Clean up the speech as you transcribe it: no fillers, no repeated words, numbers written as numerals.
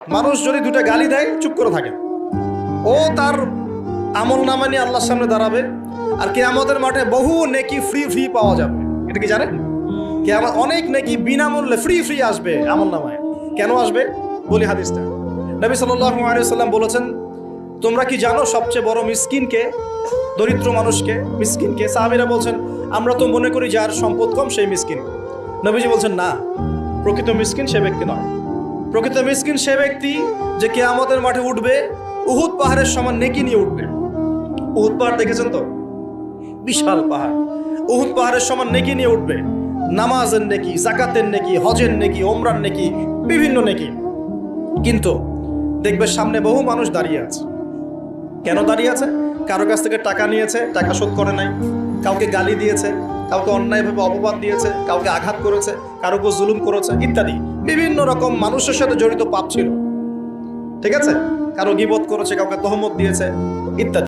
মানুষ যদি দুটো গালি দেয় চুপ করে থাকে, ও তার আমল নামা নিয়ে আল্লাহর সামনে দাঁড়াবে। আর কিয়ামতের মাঠে বহু নেকি ফ্রি ফ্রি পাওয়া যাবে। এটা কি জানেন? কিয়ামত অনেক নেকি বিনামূল্যে ফ্রি ফ্রি আসবে আমল নামায়। কেন আসবে বলি হাদিসটা। নবী সাল্লাল্লাহু আলাইহি ওয়াসাল্লাম বলেছেন, তোমরা কি জানো সবচেয়ে বড় মিসকিনকে? দরিদ্র মানুষকে, মিসকিনকে। সাহাবীরা বলছেন, আমরা তো মনে করি যার সম্পদ কম সেই মিসকিন। নবীজি বলছেন, না, প্রকৃত মিসকিন সে ব্যক্তি নয়। প্রকৃত মিসকিন সে ব্যক্তি যে কিয়ামতের মাঠে উঠবে উহুদ পাহাড়ের সমান নেকি নিয়ে উঠবে। উহুদ পাহাড় দেখেছেন তো? বিশাল পাহাড়। উহুদ পাহাড়ের সমান নেকি নিয়ে উঠবে। নামাজের নেকি, যাকাতের নেকি, হজের নেকি, ওমরার নেকি, বিভিন্ন নেকি। কিন্তু দেখবে সামনে বহু মানুষ দাঁড়িয়ে আছে। কেন দাঁড়িয়ে আছে? কারো কাছ থেকে টাকা নিয়েছে, টাকা শোধ করে নাই, কাউকে গালি দিয়েছে, কাউকে অন্যায়ভাবে অপবাদ দিয়েছে, কাউকে আঘাত করেছে, কারো উপর জুলুম করেছে ইত্যাদি। বিভিন্ন রকম মানুষের সাথে জড়িত পাপ ছিল। ঠিক আছে? কারো গীবত করেছে, কাউকে তহমত দিয়েছে ইত্যাদি।